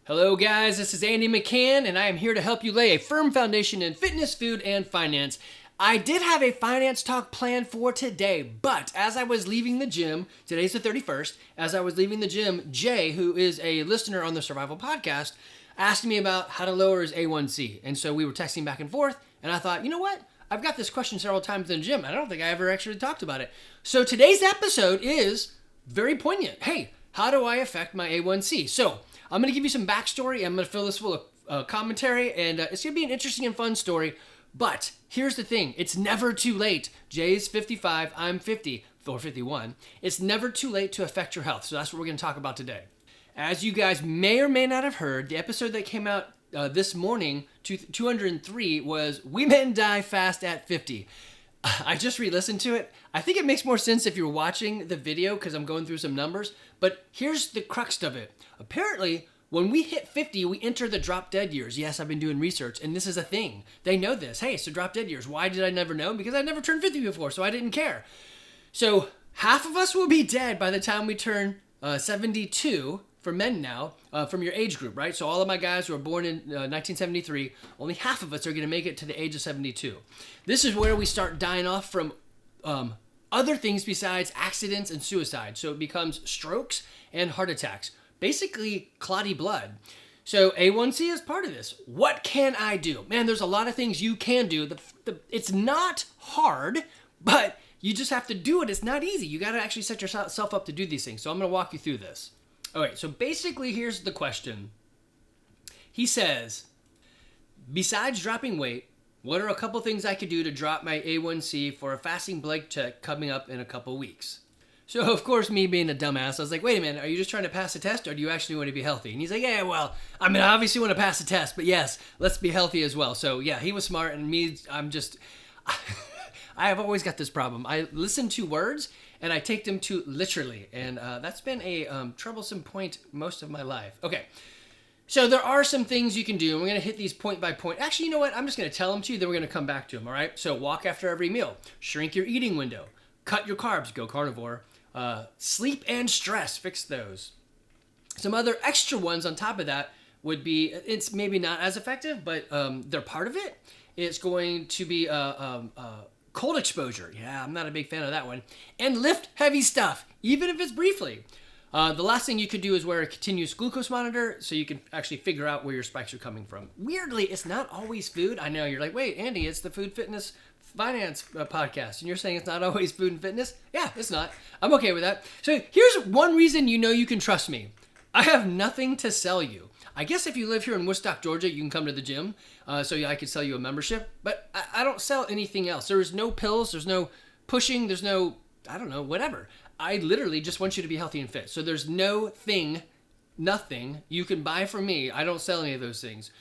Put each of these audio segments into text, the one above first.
Hello guys, this is Andy McCann and I am here to help you lay a firm foundation in fitness, food, and finance. I did have a finance talk planned for today, but as I was leaving the gym, today's the 31st, as I was leaving the gym, Jay, who is a listener on the Survival Podcast, asked me about how to lower his A1C. And so we were texting back and forth, and I thought, you know what? I've got this question several times in the gym. I don't think I ever actually talked about it. So today's episode is very poignant. Hey, how do I affect my A1C? So I'm going to give you some backstory. I'm going to fill this full of commentary, and it's going to be an interesting and fun story. But here's the thing. It's never too late. Jay's 55, I'm 50, or 51. It's never too late to affect your health. So that's what we're going to talk about today. As you guys may or may not have heard, the episode that came out this morning, 203, was We Men Die Fast at 50. I just re-listened to it. I think it makes more sense if you're watching the video because I'm going through some numbers. But here's the crux of it. Apparently, when we hit 50, we enter the drop dead years. Yes, I've been doing research, and this is a thing. They know this. Hey, so drop dead years. Why did I never know? Because I never turned 50 before, so I didn't care. So half of us will be dead by the time we turn 72 for men now, from your age group, right? So all of my guys who were born in 1973, only half of us are going to make it to the age of 72. This is where we start dying off from other things besides accidents and suicide. So it becomes strokes and heart attacks. Basically, clotty blood. So A1C is part of this. What can I do? Man, there's a lot of things you can do. It's not hard, but you just have to do it. It's not easy. You got to actually set yourself up to do these things. So I'm going to walk you through this. All right, so basically, here's the question. He says, besides dropping weight, what are a couple things I could do to drop my A1C for a fasting blood check coming up in a couple weeks? So, of course, me being a dumbass, I was like, wait a minute, are you just trying to pass a test, or do you actually want to be healthy? And he's like, yeah, well, I mean, I obviously want to pass a test, but yes, let's be healthy as well. So, yeah, he was smart, and me, I'm just, I have always got this problem. I listen to words, and I take them too literally, and that's been a troublesome point most of my life. Okay, so there are some things you can do, and we're going to hit these point by point. Actually, you know what? I'm just going to tell them to you, then we're going to come back to them, all right? So walk after every meal. Shrink your eating window. Cut your carbs. Go carnivore. Sleep and stress. Fix those. Some other extra ones on top of that would be, it's maybe not as effective, but they're part of it. It's going to be cold exposure. Yeah, I'm not a big fan of that one. And lift heavy stuff, even if it's briefly. The last thing you could do is wear a continuous glucose monitor so you can actually figure out where your spikes are coming from. Weirdly, it's not always food. I know you're like, wait, Andy, it's the Food Fitness Finance podcast, and you're saying it's not always food and fitness? Yeah, it's not. I'm okay with that. So here's one reason you know you can trust me. I have nothing to sell you. I guess if you live here in Woodstock, Georgia, you can come to the gym, so I could sell you a membership, but I don't sell anything else. There's no pills, there's no pushing, there's no, I don't know, whatever. I literally just want you to be healthy and fit. So there's nothing you can buy from me. I don't sell any of those things,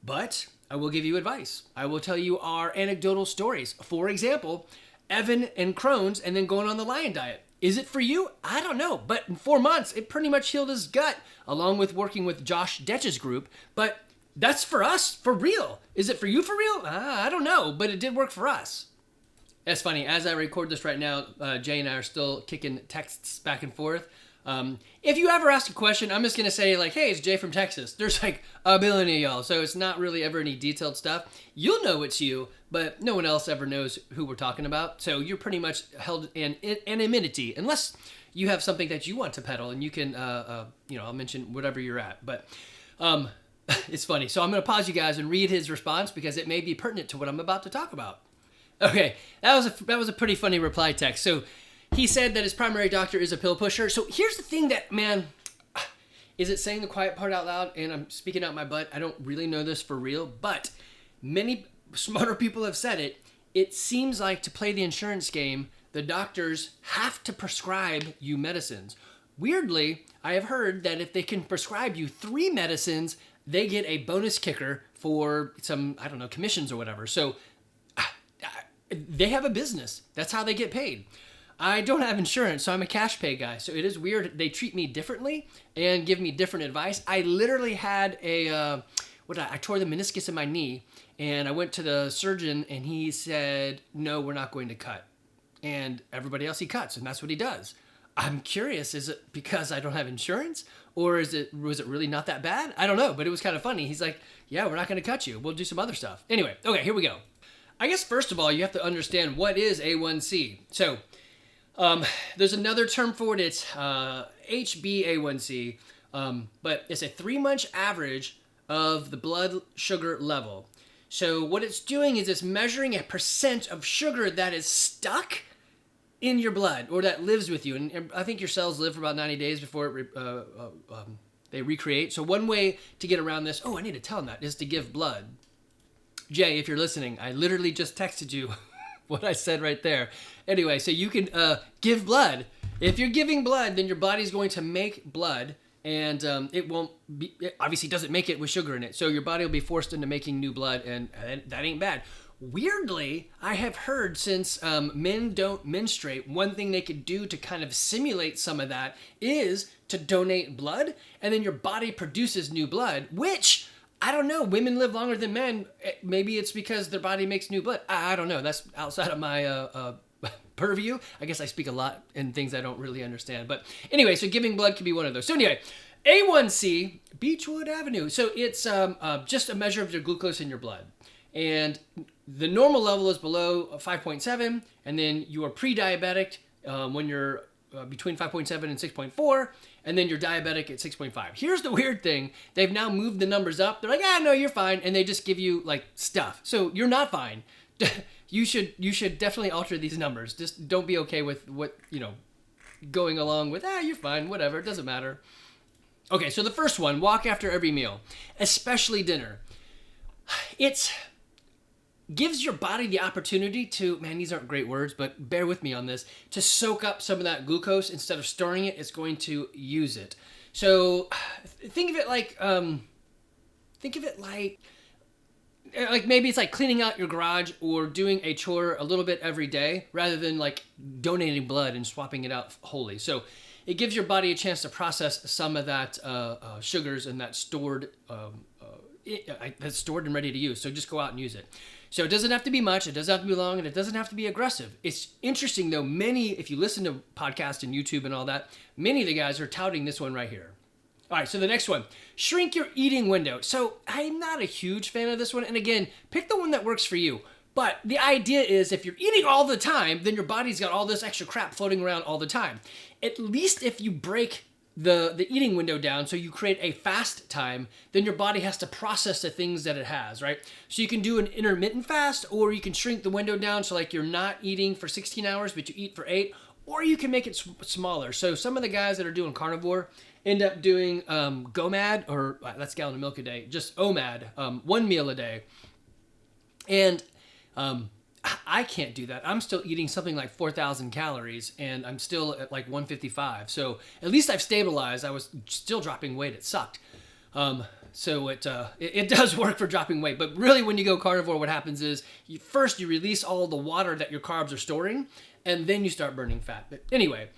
but I will give you advice. I will tell you our anecdotal stories. For example, Evan and Crohn's and then going on the lion diet. Is it for you? I don't know. But in 4 months, it pretty much healed his gut, along with working with Josh Detch's group. But that's for us, for real. Is it for you for real? I don't know, but it did work for us. That's funny. As I record this right now, Jay and I are still kicking texts back and forth. If you ever ask a question, I'm just going to say like, hey, it's Jay from Texas. There's like a billion of y'all, so it's not really ever any detailed stuff. You'll know it's you, but no one else ever knows who we're talking about. So you're pretty much held in anonymity, unless you have something that you want to peddle, and you can, I'll mention whatever you're at. But it's funny. So I'm going to pause you guys and read his response because it may be pertinent to what I'm about to talk about. Okay, that was a pretty funny reply text. So he said that his primary doctor is a pill pusher. So here's the thing that, man, is it saying the quiet part out loud? And I'm speaking out my butt. I don't really know this for real, but many smarter people have said it. It seems like to play the insurance game, the doctors have to prescribe you medicines. Weirdly, I have heard that if they can prescribe you 3 medicines, they get a bonus kicker for some, I don't know, commissions or whatever. So they have a business. That's how they get paid. I don't have insurance, so I'm a cash pay guy. So it is weird. They treat me differently and give me different advice. I literally had I tore the meniscus in my knee, and I went to the surgeon, and he said, no, we're not going to cut. And everybody else he cuts, and that's what he does. I'm curious, is it because I don't have insurance, or was it really not that bad? I don't know, but it was kind of funny. He's like, yeah, we're not going to cut you. We'll do some other stuff. Anyway, okay, here we go. I guess first of all, you have to understand what is A1C. So there's another term for it. It's HbA1c, but it's a 3-month average of the blood sugar level. So what it's doing is it's measuring a percent of sugar that is stuck in your blood, or that lives with you. And I think your cells live for about 90 days before they recreate. So one way to get around this, I need to tell them that, is to give blood. Jay, if you're listening, I literally just texted you what I said right there. Anyway, so you can give blood. If you're giving blood, then your body's going to make blood, and it obviously doesn't make it with sugar in it. So your body will be forced into making new blood, and that ain't bad. Weirdly, I have heard since men don't menstruate, one thing they could do to kind of simulate some of that is to donate blood, and then your body produces new blood, which, I don't know, women live longer than men. Maybe it's because their body makes new blood. I don't know. That's outside of my purview. I guess I speak a lot in things I don't really understand. But anyway, so giving blood can be one of those. So anyway, A1C, Beechwood Avenue. So it's just a measure of your glucose in your blood. And the normal level is below 5.7, and then you are pre-diabetic when you're between 5.7 and 6.4, and then you're diabetic at 6.5. Here's the weird thing. They've now moved the numbers up. They're like, no, you're fine, and they just give you like stuff. So you're not fine. You should definitely alter these numbers. Just don't be okay with what, going along with, you're fine, whatever, it doesn't matter. Okay, so the first one, walk after every meal, especially dinner. It's gives your body the opportunity to, these aren't great words, but bear with me on this, to soak up some of that glucose. Instead of storing it, it's going to use it. So think of it like maybe it's like cleaning out your garage or doing a chore a little bit every day rather than like donating blood and swapping it out wholly. So it gives your body a chance to process some of that sugars and that stored that's stored and ready to use. So just go out and use it. So it doesn't have to be much, it doesn't have to be long, and it doesn't have to be aggressive. It's interesting though, if you listen to podcasts and YouTube and all that, many of the guys are touting this one right here. All right, so the next one, shrink your eating window. So I'm not a huge fan of this one. And again, pick the one that works for you. But the idea is if you're eating all the time, then your body's got all this extra crap floating around all the time. At least if you break the eating window down, so you create a fast time, then your body has to process the things that it has, right? So you can do an intermittent fast, or you can shrink the window down so like you're not eating for 16 hours, but you eat for 8, or you can make it smaller. So some of the guys that are doing carnivore end up doing GOMAD, or that's a gallon of milk a day, just OMAD, 1 meal a day. And I can't do that. I'm still eating something like 4,000 calories, and I'm still at like 155. So at least I've stabilized. I was still dropping weight. It sucked. So it does work for dropping weight. But really, when you go carnivore, what happens is first you release all the water that your carbs are storing, and then you start burning fat. But anyway,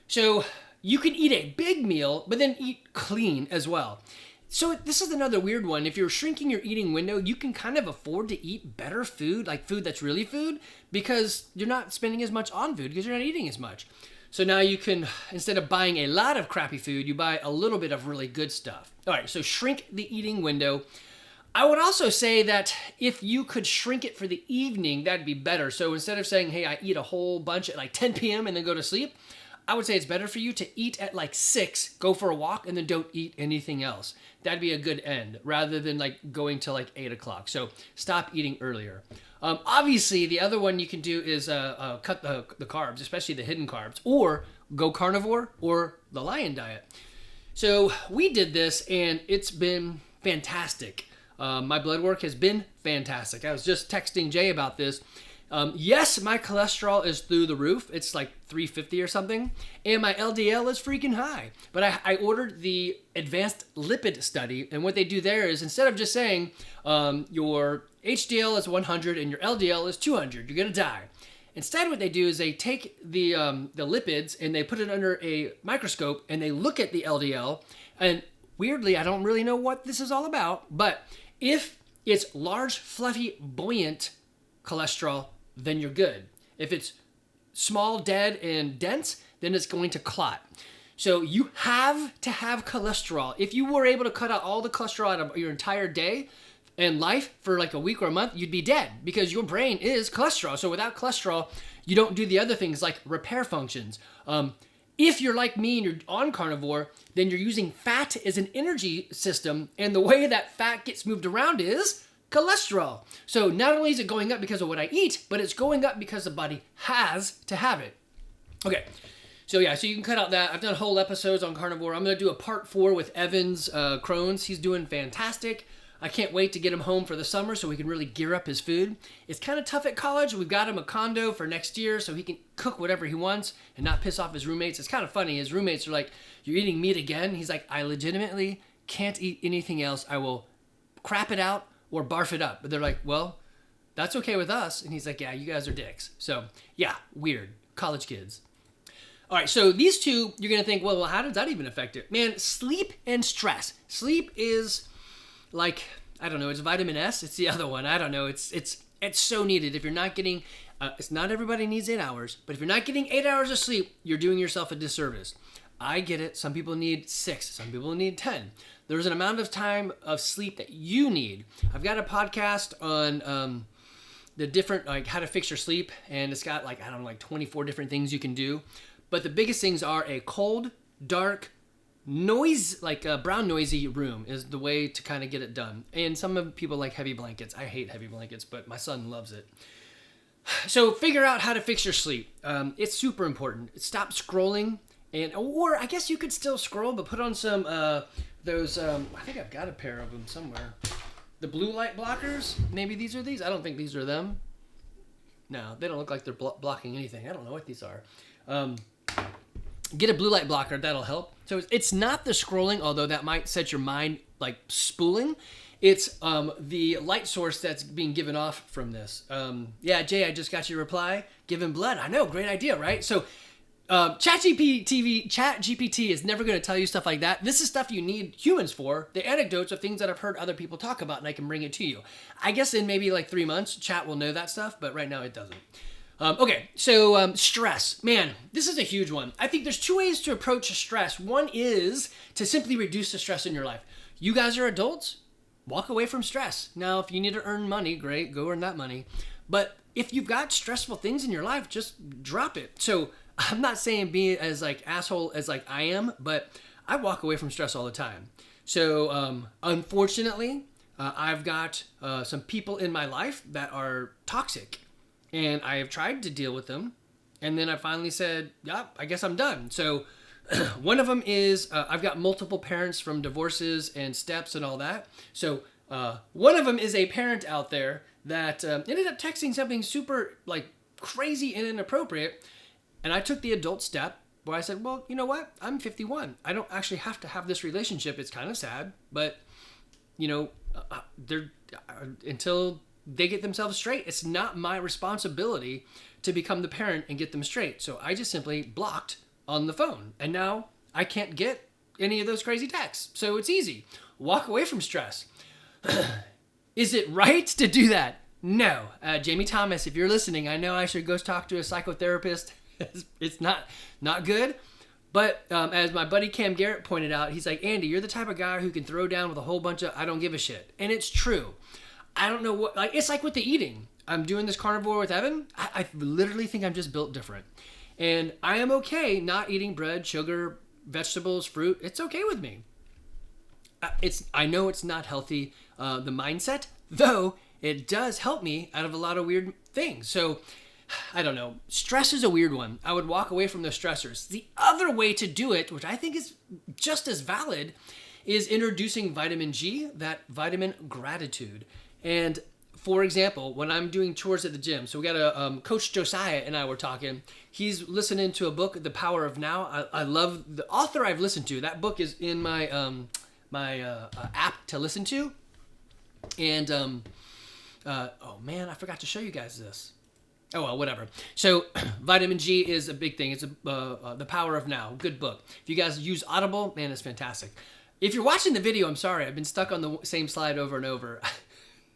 so you can eat a big meal, but then eat clean as well. So this is another weird one. If you're shrinking your eating window, you can kind of afford to eat better food, like food that's really food, because you're not spending as much on food because you're not eating as much. So now you can, instead of buying a lot of crappy food, you buy a little bit of really good stuff. All right, so shrink the eating window. I would also say that if you could shrink it for the evening, that'd be better. So instead of saying, hey, I eat a whole bunch at like 10 p.m. and then go to sleep, I would say it's better for you to eat at like 6, go for a walk, and then don't eat anything else. That'd be a good end, rather than like going to like 8 o'clock. So stop eating earlier. Obviously, the other one you can do is cut the carbs, especially the hidden carbs, or go carnivore or the lion diet. So we did this, and it's been fantastic. My blood work has been fantastic. I was just texting Jay about this. Yes, my cholesterol is through the roof. It's like 350 or something. And my LDL is freaking high. But I ordered the advanced lipid study. And what they do there is, instead of just saying your HDL is 100 and your LDL is 200, you're going to die. Instead, what they do is they take the lipids and they put it under a microscope and they look at the LDL. And weirdly, I don't really know what this is all about. But if it's large, fluffy, buoyant cholesterol, then you're good. If it's small, dead, and dense, then it's going to clot. So you have to have cholesterol. If you were able to cut out all the cholesterol out of your entire day and life for like a week or a month, you'd be dead because your brain is cholesterol. So without cholesterol, you don't do the other things like repair functions. If you're like me and you're on carnivore, then you're using fat as an energy system. And the way that fat gets moved around is cholesterol. So not only is it going up because of what I eat, but it's going up because the body has to have it. Okay. So yeah, so you can cut out that. I've done whole episodes on carnivore. I'm going to do a part 4 with Evan's Crohn's. He's doing fantastic. I can't wait to get him home for the summer so we can really gear up his food. It's kind of tough at college. We've got him a condo for next year so he can cook whatever he wants and not piss off his roommates. It's kind of funny. His roommates are like, "You're eating meat again?" He's like, "I legitimately can't eat anything else. I will crap it out or barf it up." But they're like, "Well, that's okay with us." And he's like, "Yeah, you guys are dicks." So yeah, weird. College kids. All right, so these two, you're going to think, well, how does that even affect it? Man, sleep and stress. Sleep is like, I don't know, it's vitamin S. It's the other one. I don't know. It's so needed. If you're not getting, it's not everybody needs 8 hours, but if you're not getting 8 hours of sleep, you're doing yourself a disservice. I get it. Some people need 6. Some people need 10. There's an amount of time of sleep that you need. I've got a podcast on the different, like how to fix your sleep, and it's got like, I don't know, like 24 different things you can do. But the biggest things are a cold, dark, noise, like a brown noisy room is the way to kind of get it done. And some people like heavy blankets. I hate heavy blankets, but my son loves it. So figure out how to fix your sleep. It's super important. Stop scrolling, or I guess you could still scroll, but put on some those. I think I've got a pair of them somewhere. The blue light blockers. Maybe these are these. I don't think these are them. No, they don't look like they're blocking anything. I don't know what these are. Get a blue light blocker, that'll help. So it's not the scrolling, although that might set your mind like spooling. It's the light source that's being given off from this. Yeah, Jay, I just got your reply. Give him blood. I know, great idea, right? So ChatGPT is never going to tell you stuff like that. This is stuff you need humans for. The anecdotes of things that I've heard other people talk about, and I can bring it to you. I guess in maybe like 3 months, Chat will know that stuff, but right now it doesn't. Okay, so stress. Man, this is a huge one. I think there's 2 ways to approach stress. One is to simply reduce the stress in your life. You guys are adults. Walk away from stress. Now, if you need to earn money, great, go earn that money. But if you've got stressful things in your life, just drop it. So I'm not saying be as like asshole as like I am, but I walk away from stress all the time. So unfortunately, I've got some people in my life that are toxic. And I have tried to deal with them. And then I finally said, yeah, I guess I'm done. So one of them is I've got multiple parents from divorces and steps and all that. So one of them is a parent out there that ended up texting something super like crazy and inappropriate. And I took the adult step where I said, well, you know what? I'm 51. I don't actually have to have this relationship. It's kind of sad. But, you know, they're until they get themselves straight, it's not my responsibility to become the parent and get them straight. So I just simply blocked on the phone. And now I can't get any of those crazy texts. So it's easy. Walk away from stress. Is it right to do that? No. Jamie Thomas, if you're listening, I know I should go talk to a psychotherapist. It's not good. But as my buddy Cam Garrett pointed out, he's like, Andy, you're the type of guy who can throw down with a whole bunch of I don't give a shit. And it's true. I don't know what, like, it's like with the eating. I'm doing this carnivore with Evan. I literally think I'm just built different. And I am okay not eating bread, sugar, vegetables, fruit. It's okay with me. I know it's not healthy, the mindset, though it does help me out of a lot of weird things. So I don't know. Stress is a weird one. I would walk away from the stressors. The other way to do it, which I think is just as valid, is introducing vitamin G, that vitamin gratitude. And for example, when I'm doing chores at the gym, so we got a Coach Josiah and I were talking. He's listening to a book, The Power of Now. I love the author I've listened to. That book is in my app to listen to. And oh man, I forgot to show you guys this. Oh well, whatever. So vitamin G is a big thing. It's The Power of Now. Good book. If you guys use Audible, man, it's fantastic. If you're watching the video, I'm sorry. I've been stuck on the same slide over and over.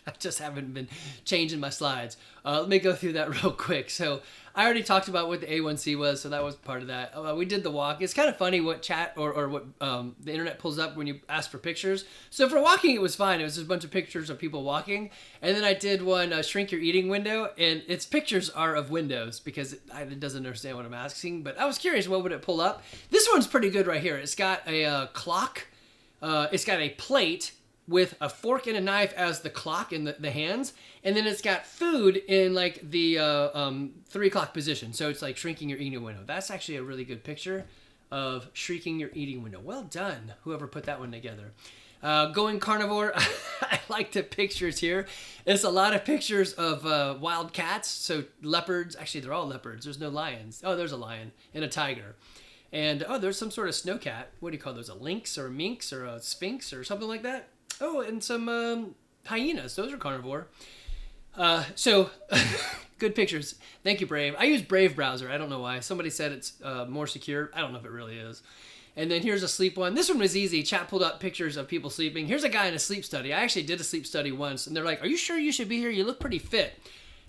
I just haven't been changing my slides. Let me go through that real quick. So I already talked about what the A1C was, so that was part of that. We did the walk. It's kind of funny what chat or what the internet pulls up when you ask for pictures. So for walking, it was fine. It was just a bunch of pictures of people walking. And then I did one, shrink your eating window, and its pictures are of windows because it doesn't understand what I'm asking. But I was curious, what would it pull up? This one's pretty good right here. It's got a clock. It's got a plate with a fork and a knife as the clock in the hands, and then it's got food in like the 3 o'clock position. So it's like shrinking your eating window. That's actually a really good picture of shrinking your eating window. Well done, whoever put that one together. Going carnivore, I like the pictures here. It's a lot of pictures of wild cats. So leopards, actually they're all leopards. There's no lions. Oh, there's a lion and a tiger. And oh, there's some sort of snowcat. What do you call those? A lynx or a minx or a sphinx or something like that? Oh, and some hyenas. Those are carnivore. So, good pictures. Thank you, Brave. I use Brave browser. I don't know why. Somebody said it's more secure. I don't know if it really is. And then here's a sleep one. This one was easy. Chat pulled up pictures of people sleeping. Here's a guy in a sleep study. I actually did a sleep study once, and they're like, "Are you sure you should be here? You look pretty fit."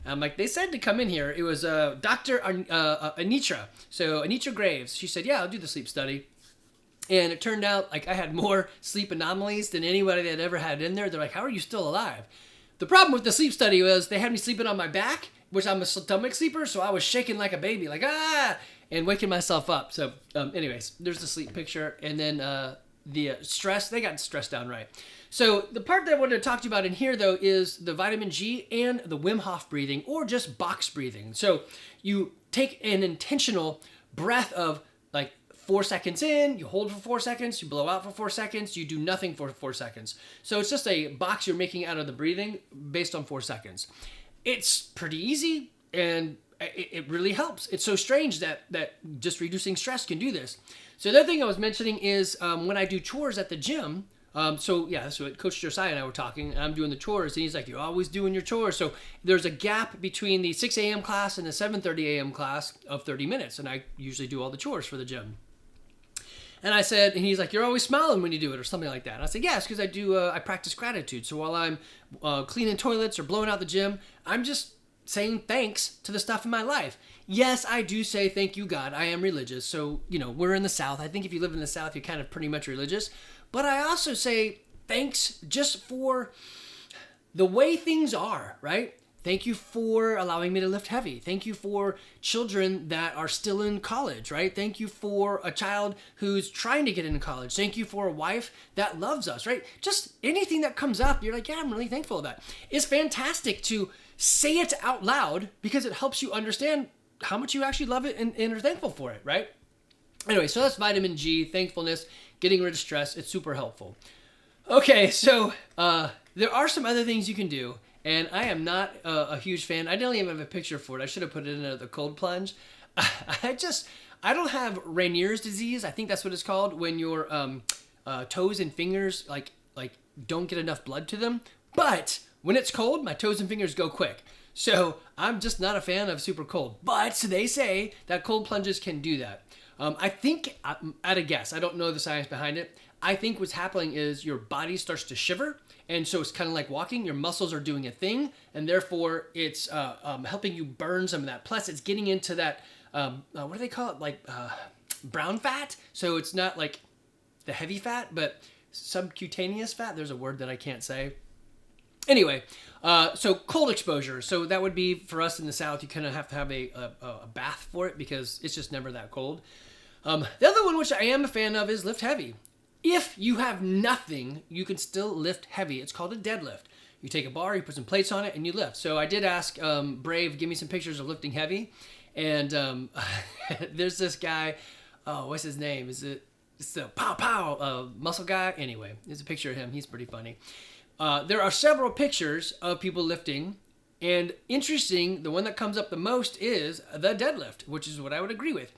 I'm like, they said to come in here. It was Dr. Anitra. So Anitra Graves. She said, "Yeah, I'll do the sleep study." And it turned out like I had more sleep anomalies than anybody had ever had in there. They're like, "How are you still alive?" The problem with the sleep study was they had me sleeping on my back, which I'm a stomach sleeper, so I was shaking like a baby, like, ah, and waking myself up. So anyways, there's the sleep picture. And then the stress, they got stressed down right. So the part that I wanted to talk to you about in here, though, is the vitamin G and the Wim Hof breathing, or just box breathing. So you take an intentional breath of like 4 seconds in, you hold for 4 seconds, you blow out for 4 seconds, you do nothing for 4 seconds. So it's just a box you're making out of the breathing based on 4 seconds. It's pretty easy, and it really helps. It's so strange that just reducing stress can do this. So the other thing I was mentioning is when I do chores at the gym, so what Coach Josiah and I were talking, and I'm doing the chores, and he's like, "You're always doing your chores." So there's a gap between the 6 a.m. class and the 7:30 a.m. class of 30 minutes, and I usually do all the chores for the gym. And I said, and he's like, "You're always smiling when you do it," or something like that. And I said, "Yes, because I practice gratitude. So while I'm cleaning toilets or blowing out the gym, I'm just saying thanks to the stuff in my life." Yes, I do say thank you, God. I am religious. So, we're in the South. I think if you live in the South, you're kind of pretty much religious. But I also say thanks just for the way things are, right? Thank you for allowing me to lift heavy. Thank you for children that are still in college, right? Thank you for a child who's trying to get into college. Thank you for a wife that loves us, right? Just anything that comes up, you're like, "Yeah, I'm really thankful for that." It's fantastic to say it out loud because it helps you understand how much you actually love it and are thankful for it, right? Anyway, so that's vitamin G, thankfulness, getting rid of stress. It's super helpful. Okay, so there are some other things you can do. And I am not a huge fan. I don't even have a picture for it. I should have put it in the cold plunge. I don't have Rainier's disease. I think that's what it's called, when your toes and fingers like don't get enough blood to them. But when it's cold, my toes and fingers go quick. So I'm just not a fan of super cold. But they say that cold plunges can do that. I think, at a guess, I don't know the science behind it. I think what's happening is your body starts to shiver. And so it's kind of like walking. Your muscles are doing a thing, and therefore it's helping you burn some of that. Plus, it's getting into that, what do they call it? Like brown fat. So it's not like the heavy fat, but subcutaneous fat. There's a word that I can't say. Anyway, so cold exposure. So that would be, for us in the South, you kind of have to have a bath for it because it's just never that cold. The other one, which I am a fan of, is lift heavy. If you have nothing, you can still lift heavy. It's called a deadlift. You take a bar, you put some plates on it, and you lift. So I did ask Brave, give me some pictures of lifting heavy. And there's this guy, what's his name? It's the pow muscle guy. Anyway, there's a picture of him. He's pretty funny. There are several pictures of people lifting. And interesting, the one that comes up the most is the deadlift, which is what I would agree with.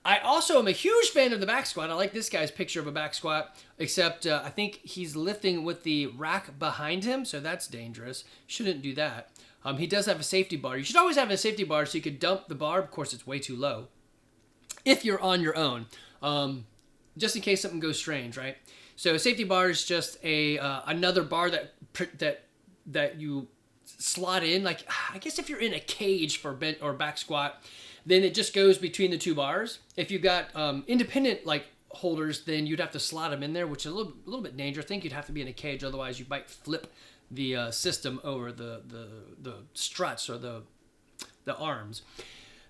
I also am a huge fan of the back squat. I like this guy's picture of a back squat, except I think he's lifting with the rack behind him, so that's dangerous. Shouldn't do that. He does have a safety bar. You should always have a safety bar so you could dump the bar. Of course, it's way too low if you're on your own, just in case something goes strange, right? So a safety bar is just another bar that that you slot in. Like, I guess if you're in a cage for bent or back squat, then it just goes between the two bars. If you've got independent like holders, then you'd have to slot them in there, which is a little bit dangerous. I think you'd have to be in a cage, otherwise you might flip the system over the struts or the arms.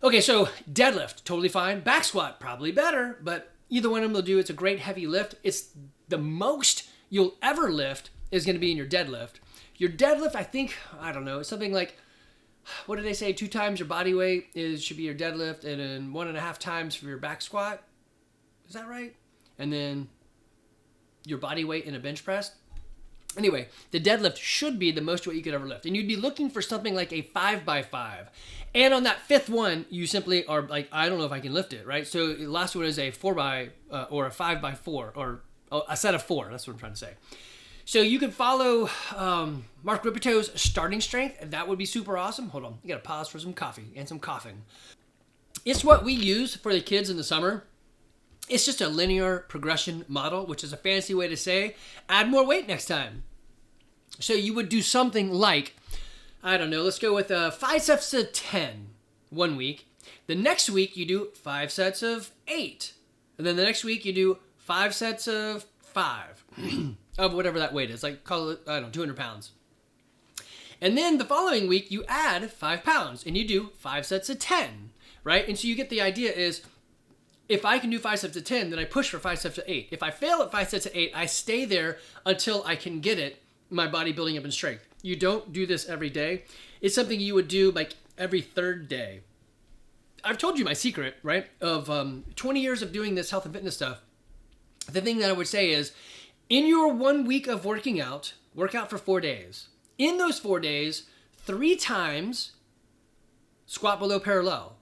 Okay, so deadlift, totally fine. Back squat, probably better, but either one of them will do. It's a great heavy lift. It's the most you'll ever lift is going to be in your deadlift. Your deadlift, I think, I don't know, it's something like, what do they say? 2 times your body weight should be your deadlift, and then 1.5 times for your back squat. Is that right? And then your body weight in a bench press. Anyway, the deadlift should be the most weight you could ever lift. And you'd be looking for something like a 5x5. And on that 5th one, you simply are like, I don't know if I can lift it, right? So the last one is a 4x or a 5x4 or a set of 4. That's what I'm trying to say. So you can follow Mark Ripeto's starting strength. And that would be super awesome. Hold on. You got to pause for some coffee and some coughing. It's what we use for the kids in the summer. It's just a linear progression model, which is a fancy way to say, add more weight next time. So you would do something like, I don't know, let's go with 5 sets of 10 1 week. The next week you do 5 sets of 8. And then the next week you do 5 sets of 5 of whatever that weight is. Like, call it, I don't know, 200 pounds. And then the following week you add 5 pounds and you do 5 sets of 10, right? And so you get the idea is, if I can do 5 sets of 10, then I push for 5 sets of 8. If I fail at 5 sets of 8, I stay there until I can get it, my body building up in strength. You don't do this every day. It's something you would do like every 3rd day. I've told you my secret, right? Of 20 years of doing this health and fitness stuff. The thing that I would say is, in your 1 week of working out, work out for 4 days. In those 4 days, 3 times squat below parallel.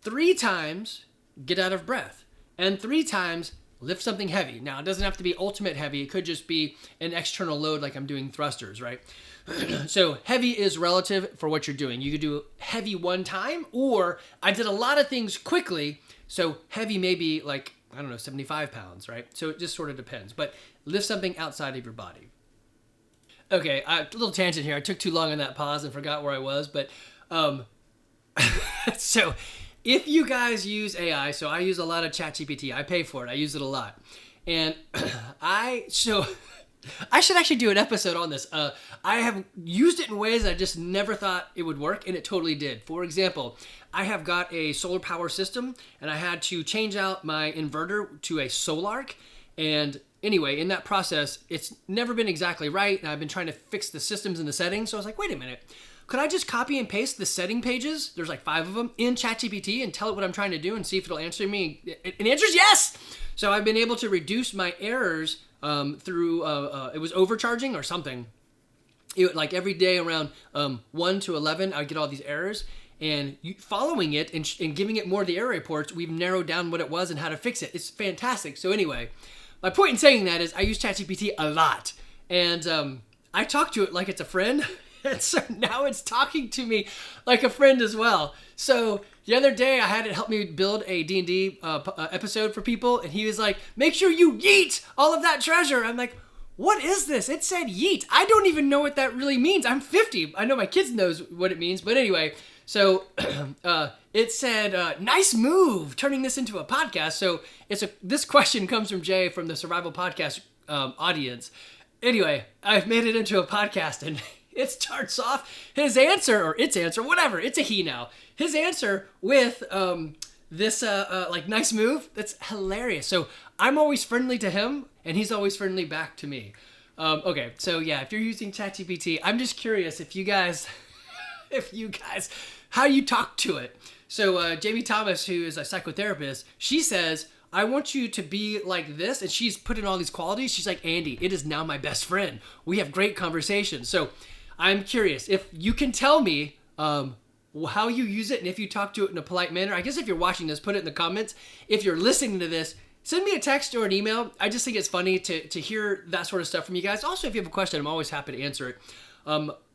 3 times get out of breath, and 3 times lift something heavy. Now, it doesn't have to be ultimate heavy. It could just be an external load like I'm doing thrusters, right? So heavy is relative for what you're doing. You could do heavy 1 time, or I did a lot of things quickly, so heavy may be like, I don't know, 75 pounds, right? So it just sort of depends, but lift something outside of your body. Okay, a little tangent here. I took too long on that pause and forgot where I was, but so if you guys use AI, so I use a lot of ChatGPT. I pay for it. I use it a lot. And I should actually do an episode on this. I have used it in ways I just never thought it would work, and it totally did. For example, I have got a solar power system, and I had to change out my inverter to a Solarc. And anyway, in that process, it's never been exactly right, and I've been trying to fix the systems and the settings. So I was like, wait a minute. Could I just copy and paste the setting pages, there's like 5 of them, in ChatGPT and tell it what I'm trying to do and see if it'll answer me? It answers yes! So I've been able to reduce my errors through, it was overcharging or something. Like every day around 1 to 11, I would get all these errors. And following it and giving it more of the error reports, we've narrowed down what it was and how to fix it. It's fantastic. So anyway, my point in saying that is I use ChatGPT a lot. And I talk to it like it's a friend. And so now it's talking to me like a friend as well. So the other day I had it help me build a D&D episode for people. And he was like, make sure you yeet all of that treasure. I'm like, what is this? It said yeet. I don't even know what that really means. I'm 50. I know my kids knows what it means. But anyway, so it said, nice move, turning this into a podcast. So this question comes from Jay from the Survival Podcast audience. Anyway, I've made it into a podcast, and it starts off his answer, or its answer, whatever. It's a he now. His answer with this like nice move. That's hilarious. So I'm always friendly to him, and he's always friendly back to me. Okay, so yeah, if you're using ChatGPT, I'm just curious if you guys, how you talk to it. So Jamie Thomas, who is a psychotherapist, she says, I want you to be like this. And she's put in all these qualities. She's like, Andy, it is now my best friend. We have great conversations. So I'm curious if you can tell me how you use it and if you talk to it in a polite manner. I guess if you're watching this, put it in the comments. If you're listening to this, send me a text or an email. I just think it's funny to hear that sort of stuff from you guys. Also, if you have a question, I'm always happy to answer it.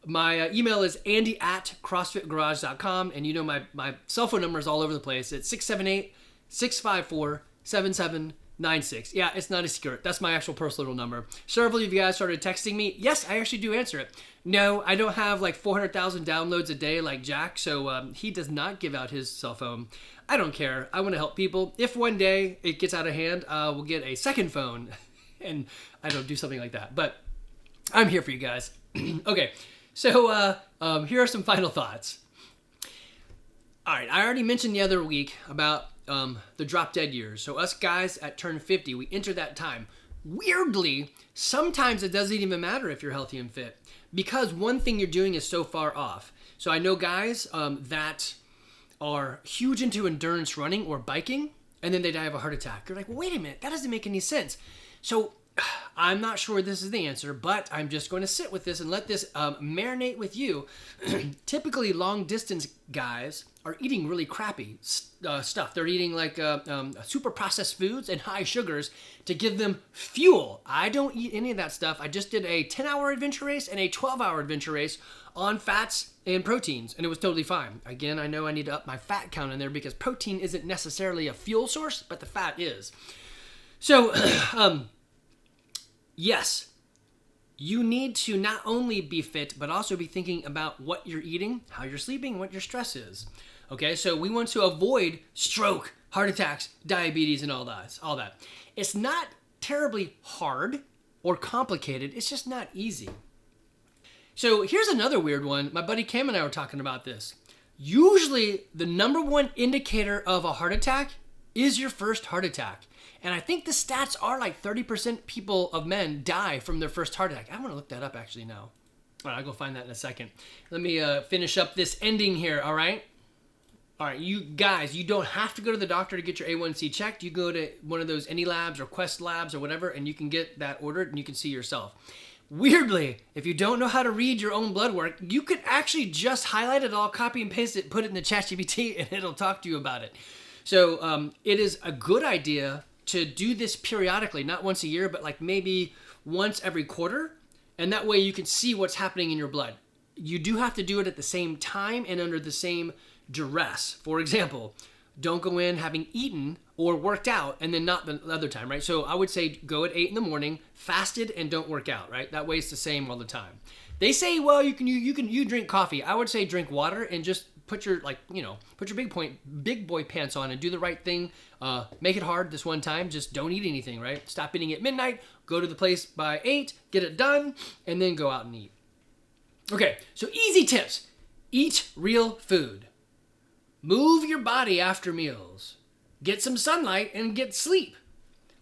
My email is andy@crossfitgarage.com. And you know my cell phone number is all over the place. It's 678-654-7799. 96. Yeah, it's not a secret. That's my actual personal number. Several of you guys started texting me. Yes, I actually do answer it. No, I don't have like 400,000 downloads a day like Jack, so he does not give out his cell phone. I don't care. I want to help people. If one day it gets out of hand, we'll get a second phone, and I don't do something like that. But I'm here for you guys. Okay, so here are some final thoughts. All right, I already mentioned the other week about the drop dead years. So us guys at turn 50, we enter that time. Weirdly, sometimes it doesn't even matter if you're healthy and fit because one thing you're doing is so far off. So I know guys that are huge into endurance running or biking, and then they die of a heart attack. You're like, well, wait a minute, that doesn't make any sense. So I'm not sure this is the answer, but I'm just going to sit with this and let this marinate with you. Typically, long distance guys are eating really crappy stuff. They're eating like super processed foods and high sugars to give them fuel. I don't eat any of that stuff. I just did a 10-hour adventure race and a 12-hour adventure race on fats and proteins, and it was totally fine. Again, I know I need to up my fat count in there because protein isn't necessarily a fuel source, but the fat is. So, yes, you need to not only be fit, but also be thinking about what you're eating, how you're sleeping, what your stress is. Okay, so we want to avoid stroke, heart attacks, diabetes, and all that. It's not terribly hard or complicated. It's just not easy. So here's another weird one. My buddy Cam and I were talking about this. Usually, the number one indicator of a heart attack is your first heart attack. And I think the stats are like 30% people of men die from their first heart attack. I want to look that up actually now. All right, I'll go find that in a second. Let me finish up this ending here, all right? All right, you guys, you don't have to go to the doctor to get your A1C checked. You go to one of those Any Labs or Quest Labs or whatever, and you can get that ordered and you can see yourself. Weirdly, if you don't know how to read your own blood work, you could actually just highlight it all, copy and paste it, put it in the ChatGPT, and it'll talk to you about it. So it is a good idea to do this periodically, not once a year, but like maybe once every quarter. And that way you can see what's happening in your blood. You do have to do it at the same time and under the same duress. For example, don't go in having eaten or worked out and then not the other time, right? So I would say go at 8 in the morning, fasted, and don't work out, right? That way it's the same all the time. They say, well, you drink coffee. I would say drink water and just put your big boy pants on and do the right thing. Make it hard this one time. Just don't eat anything, right? Stop eating at midnight. Go to the place by 8, get it done, and then go out and eat. Okay, so easy tips. Eat real food. Move your body after meals. Get some sunlight and get sleep.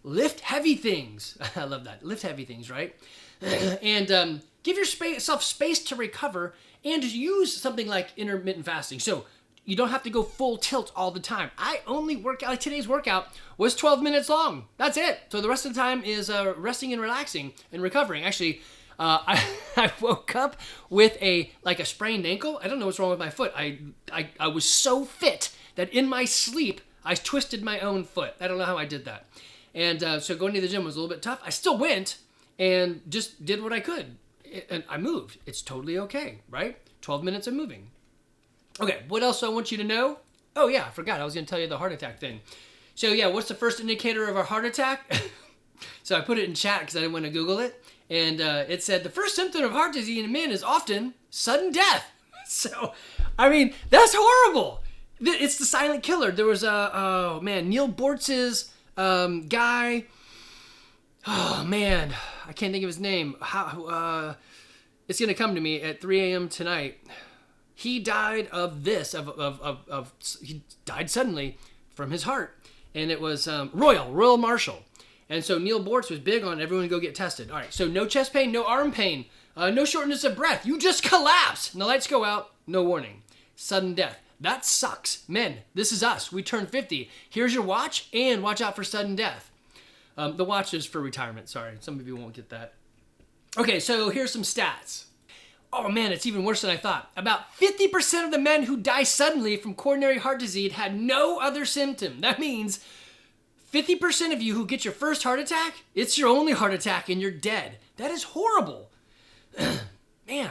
Lift heavy things. I love that. Lift heavy things, right? And give yourself space to recover and use something like intermittent fasting. So you don't have to go full tilt all the time. I only work out, like today's workout was 12 minutes long. That's it. So the rest of the time is resting and relaxing and recovering. Actually, I woke up with a sprained ankle. I don't know what's wrong with my foot. I was so fit that in my sleep, I twisted my own foot. I don't know how I did that. And so going to the gym was a little bit tough. I still went and just did what I could. And I moved. It's totally okay, right? 12 minutes of moving. Okay, what else do I want you to know? Oh yeah, I forgot. I was going to tell you the heart attack thing. So yeah, what's the first indicator of a heart attack? So I put it in chat because I didn't want to Google it. And it said, the first symptom of heart disease in men is often sudden death. So, I mean, that's horrible. It's the silent killer. There was Neil Bortz's guy. Oh, man. I can't think of his name. It's going to come to me at 3 a.m. tonight. He died of this. He died suddenly from his heart. And it was Royal Marshall. And so Neil Bortz was big on everyone to go get tested. All right, so no chest pain, no arm pain, no shortness of breath. You just collapse. And the lights go out, no warning. Sudden death. That sucks. Men, this is us. We turn 50. Here's your watch, and watch out for sudden death. The watch is for retirement. Sorry, some of you won't get that. Okay, so here's some stats. Oh man, it's even worse than I thought. About 50% of the men who die suddenly from coronary heart disease had no other symptom. That means 50% of you who get your first heart attack, it's your only heart attack and you're dead. That is horrible. Man.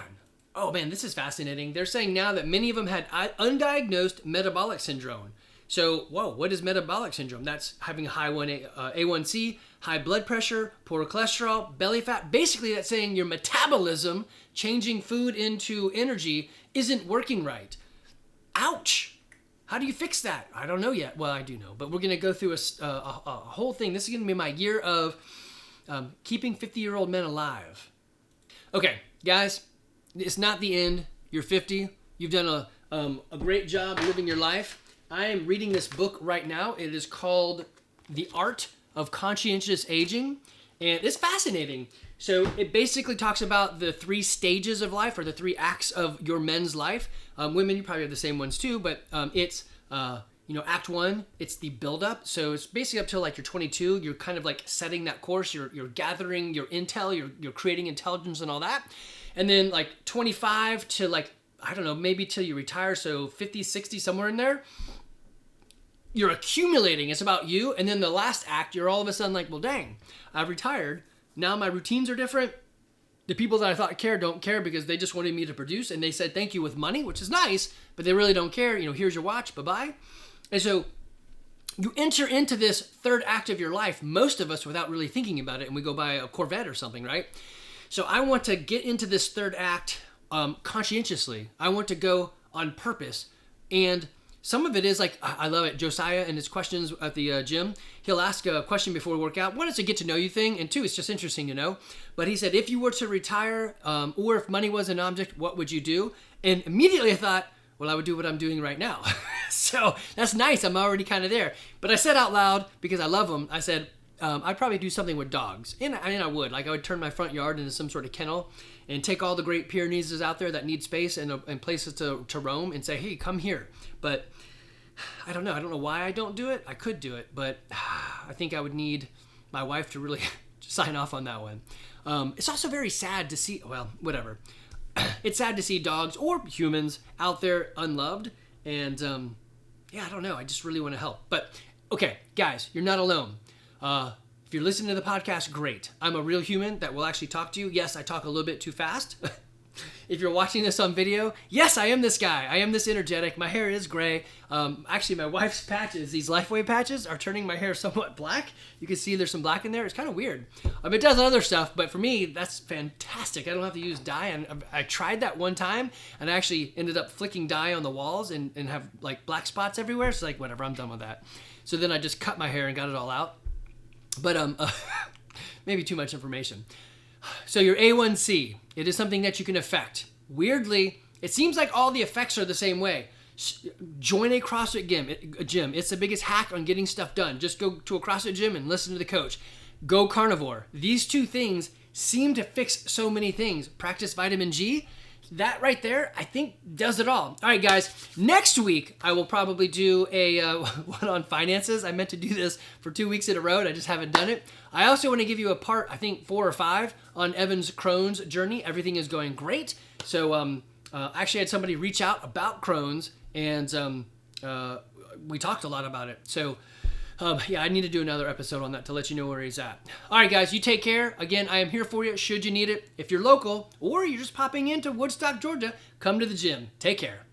Oh man, this is fascinating. They're saying now that many of them had undiagnosed metabolic syndrome. So, whoa, what is metabolic syndrome? That's having a high A1C, high blood pressure, poor cholesterol, belly fat. Basically, that's saying your metabolism, changing food into energy, isn't working right. Ouch. How do you fix that? I don't know yet. Well, I do know, but we're going to go through a whole thing. This is going to be my year of keeping 50-year-old men alive. Okay, guys, it's not the end. You're 50. You've done a great job living your life. I am reading this book right now. It is called The Art of Conscientious Aging, and it's fascinating. So it basically talks about the 3 stages of life, or the 3 acts of your men's life. Women, you probably have the same ones too, but it's Act 1, it's the build-up. So it's basically up till like you're 22. You're kind of like setting that course. You're gathering your intel. You're creating intelligence and all that. And then like 25 to like, I don't know, maybe till you retire. So 50, 60, somewhere in there. You're accumulating. It's about you. And then the last act, you're all of a sudden like, well, dang, I've retired. Now my routines are different. The people that I thought cared don't care because they just wanted me to produce, and they said thank you with money, which is nice, but they really don't care. Here's your watch, bye-bye. And so you enter into this third act of your life, most of us without really thinking about it, and we go buy a Corvette or something, right? So I want to get into this third act conscientiously. I want to go on purpose. And some of it is like, I love it, Josiah and his questions at the gym. He'll ask a question before we work out. One, it's a get to know you thing, and 2, it's just interesting to know. But he said, if you were to retire, or if money was an object, what would you do? And immediately I thought, well, I would do what I'm doing right now. So that's nice. I'm already kind of there. But I said out loud, because I love them, I said, I'd probably do something with dogs. And I would. Like, I would turn my front yard into some sort of kennel and take all the Great Pyrenees out there that need space and places to roam and say, hey, come here. But I don't know. I don't know why I don't do it. I could do it, but I think I would need my wife to really sign off on that one. It's also very sad to see, well, whatever. It's sad to see dogs or humans out there unloved. And I don't know. I just really want to help. But okay, guys, you're not alone. If you're listening to the podcast, great. I'm a real human that will actually talk to you. Yes, I talk a little bit too fast. If you're watching this on video, yes, I am this guy. I am this energetic. My hair is gray. Actually, my wife's patches, these LifeWave patches, are turning my hair somewhat black. You can see there's some black in there. It's kind of weird. It does other stuff, but for me, that's fantastic. I don't have to use dye. And I tried that one time, and I actually ended up flicking dye on the walls and have like black spots everywhere. So like, whatever, I'm done with that. So then I just cut my hair and got it all out. But maybe too much information. So your A1C, it is something that you can affect. Weirdly, it seems like all the effects are the same way. Join a CrossFit gym. It's the biggest hack on getting stuff done. Just go to a CrossFit gym and listen to the coach. Go carnivore. These 2 things seem to fix so many things. Practice vitamin G. That right there, I think, does it all. All right, guys. Next week, I will probably do a one on finances. I meant to do this for 2 weeks in a row, and I just haven't done it. I also want to give you a part, I think 4 or 5, on Evan's Crohn's journey. Everything is going great. So actually, I had somebody reach out about Crohn's, and we talked a lot about it. So I need to do another episode on that to let you know where he's at. All right, guys, you take care. Again, I am here for you should you need it. If you're local or you're just popping into Woodstock, Georgia, come to the gym. Take care.